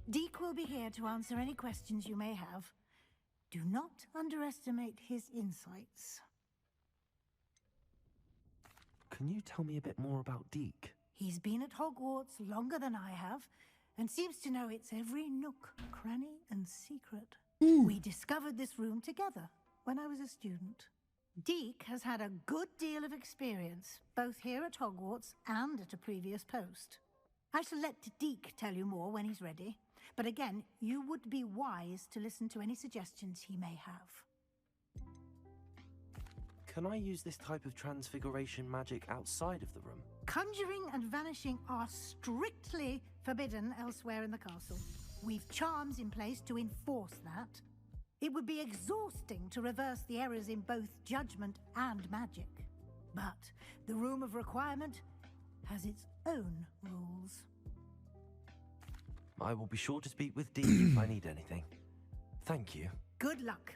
Deek will be here to answer any questions you may have. Do not underestimate his insights. Can you tell me a bit more about Deek? He's been at Hogwarts longer than I have, and seems to know its every nook, cranny, and secret. We discovered this room together when I was a student. Deek has had a good deal of experience, both here at Hogwarts and at a previous post. I shall let Deek tell you more when he's ready, but again, you would be wise to listen to any suggestions he may have. Can I use this type of transfiguration magic outside of the room? Conjuring and vanishing are strictly forbidden elsewhere in the castle. We've charms in place to enforce that. It would be exhausting to reverse the errors in both judgment and magic. But the Room of Requirement has its own rules. I will be sure to speak with Deek if I need anything. Thank you. Good luck.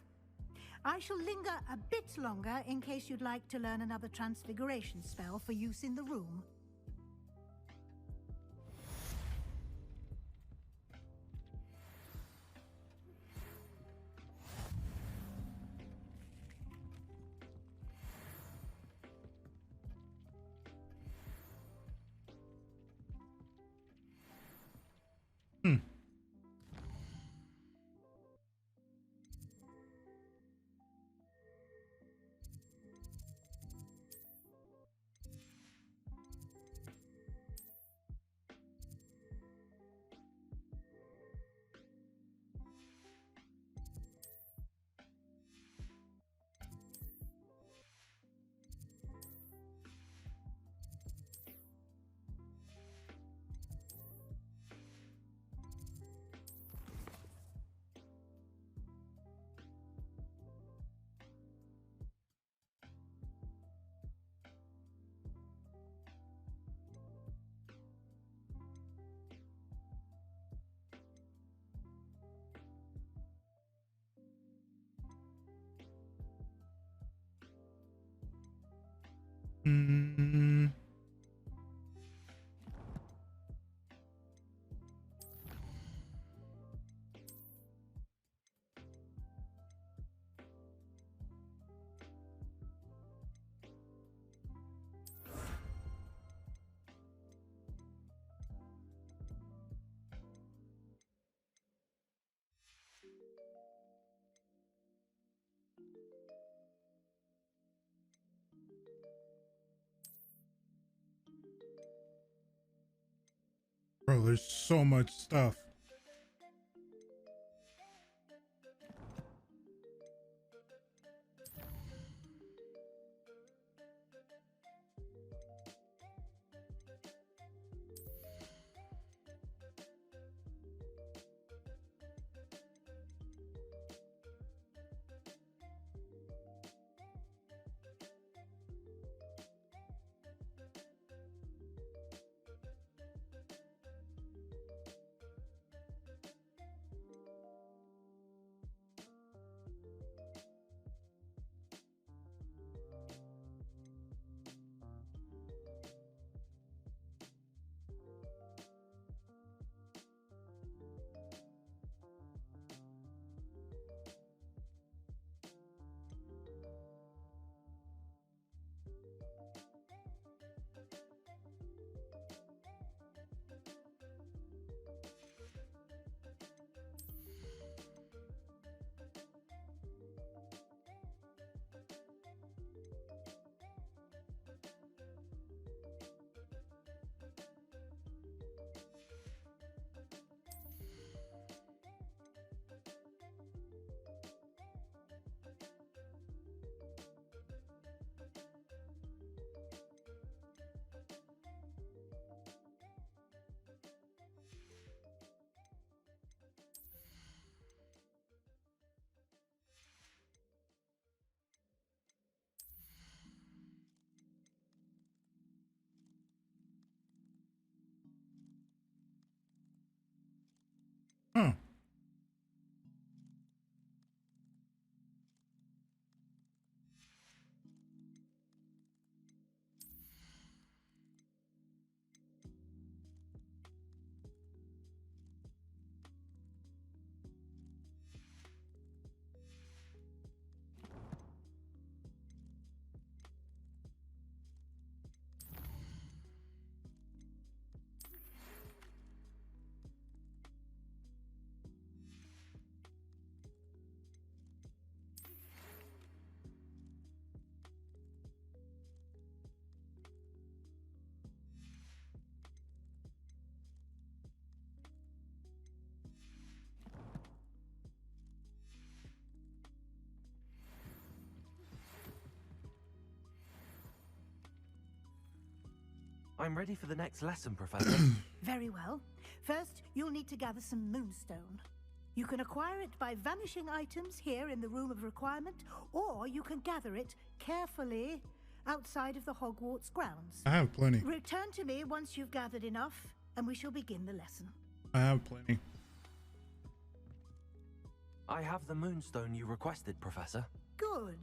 I shall linger a bit longer in case you'd like to learn another transfiguration spell for use in the room. Bro, there's so much stuff. I'm ready for the next lesson, Professor. Very well. First, you'll need to gather some moonstone. You can acquire it by vanishing items here in the Room of Requirement, or you can gather it carefully outside of the Hogwarts grounds. I have plenty. Return to me once you've gathered enough, and we shall begin the lesson. I have plenty. I have the moonstone you requested, Professor. Good.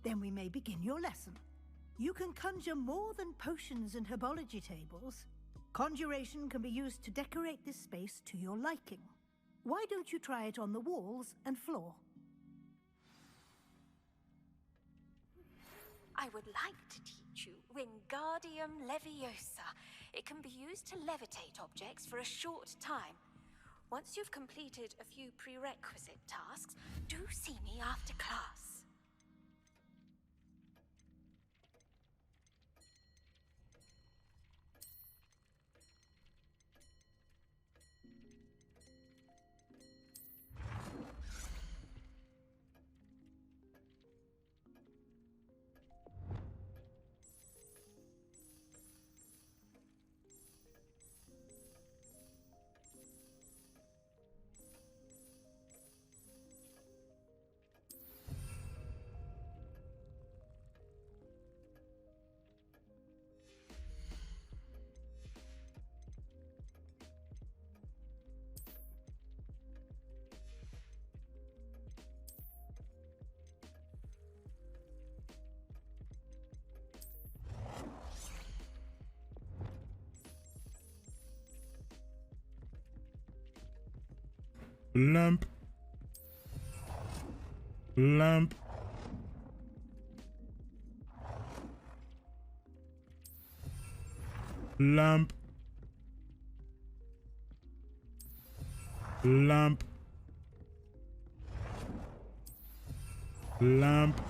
Then we may begin your lesson. You can conjure more than potions and herbology tables. Conjuration can be used to decorate this space to your liking. Why don't you try it on the walls and floor? I would like to teach you Wingardium Leviosa. It can be used to levitate objects for a short time. Once you've completed a few prerequisite tasks, do see me after class. Lamp. Lamp. Lamp. Lamp. Lamp.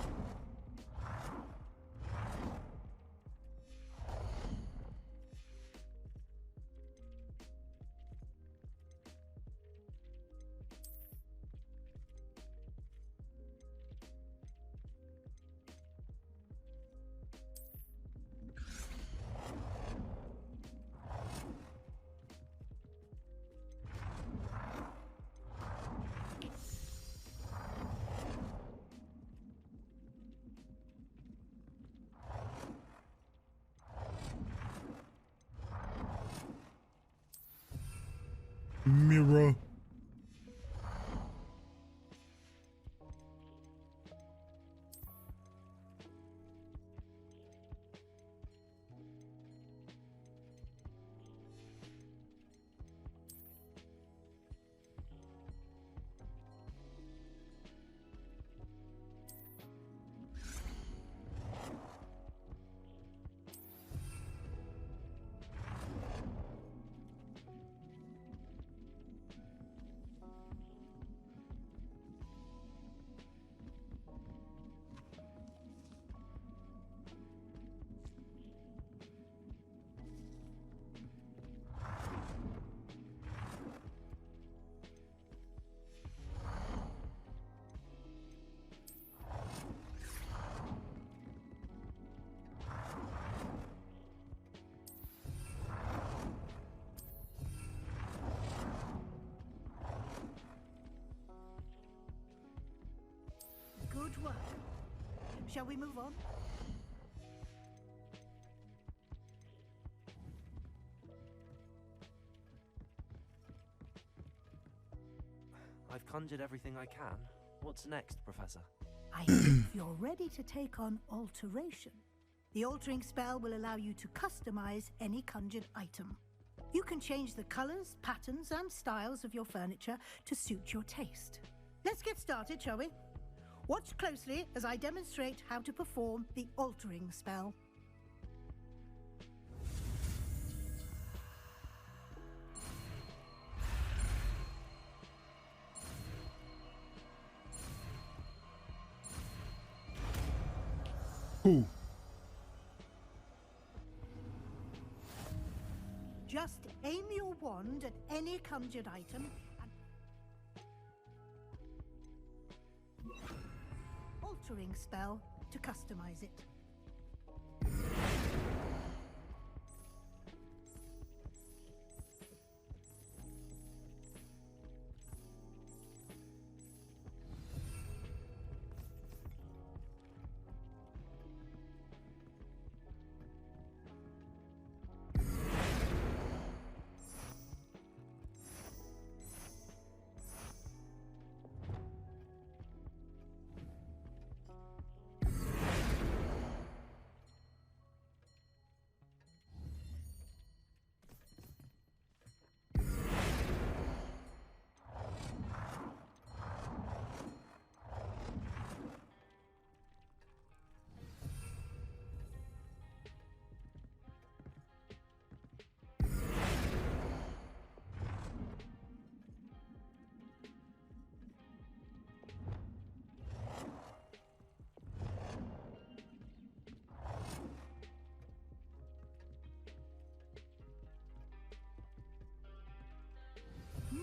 Mirror. Good work. Shall we move on? I've conjured everything I can. What's next, Professor? I think you're ready to take on alteration. The altering spell will allow you to customize any conjured item. You can change the colors, patterns, and styles of your furniture to suit your taste. Let's get started, shall we? Watch closely as I demonstrate how to perform the altering spell. Cool. Just aim your wand at any conjured item and altering spell to customize it.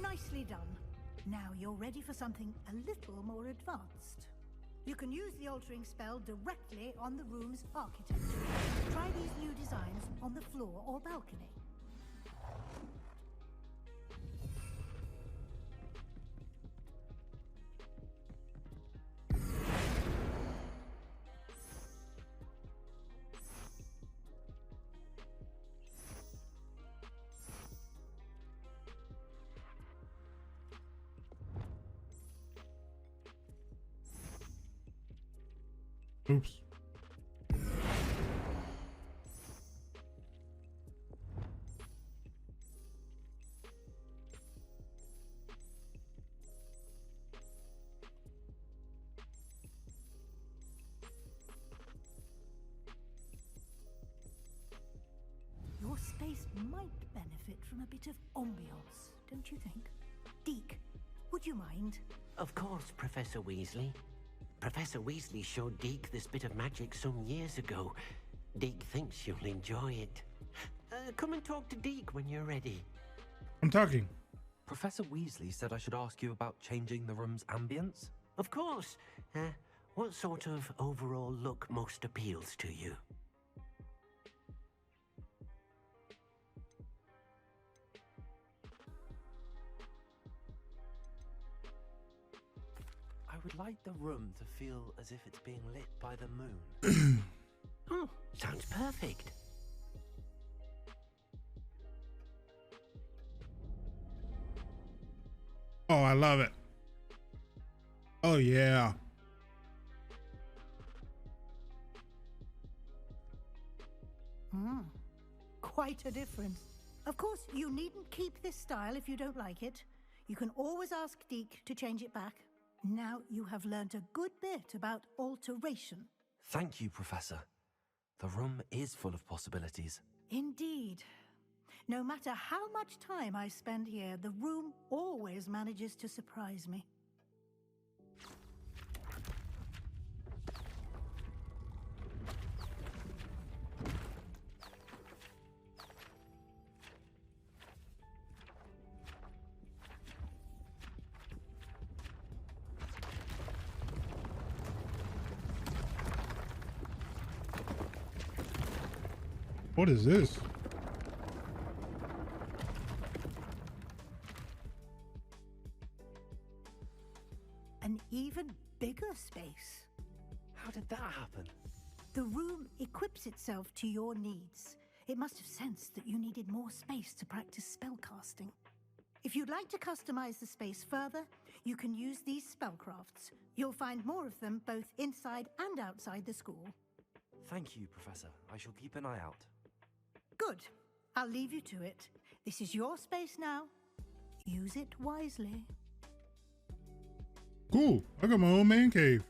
Nicely done. Now you're ready for something a little more advanced. You can use the altering spell directly on the room's architecture. Try these new designs on the floor or balcony. Oops. Your space might benefit from a bit of ambiance, don't you think? Deke, would you mind? Of course, Professor Weasley. Professor Weasley showed Deke this bit of magic some years ago. Deke thinks you'll enjoy it. Come and talk to Deke when you're ready. I'm talking. Professor Weasley said I should ask you about changing the room's ambience. Of course. What sort of overall look most appeals to you? I would like the room to feel as if it's being lit by the moon. Oh, sounds perfect. Oh, I love it. Oh, yeah. Quite a difference. Of course, you needn't keep this style if you don't like it. You can always ask Deke to change it back. Now you have learnt a good bit about alteration. Thank you, Professor. The room is full of possibilities. Indeed. No matter how much time I spend here, the room always manages to surprise me. What is this? An even bigger space. How did that happen? The room equips itself to your needs. It must have sensed that you needed more space to practice spellcasting. If you'd like to customize the space further, you can use these spellcrafts. You'll find more of them both inside and outside the school. Thank you, Professor. I shall keep an eye out. Good. I'll leave you to it. This is your space now. Use it wisely. Cool. I got my own man cave.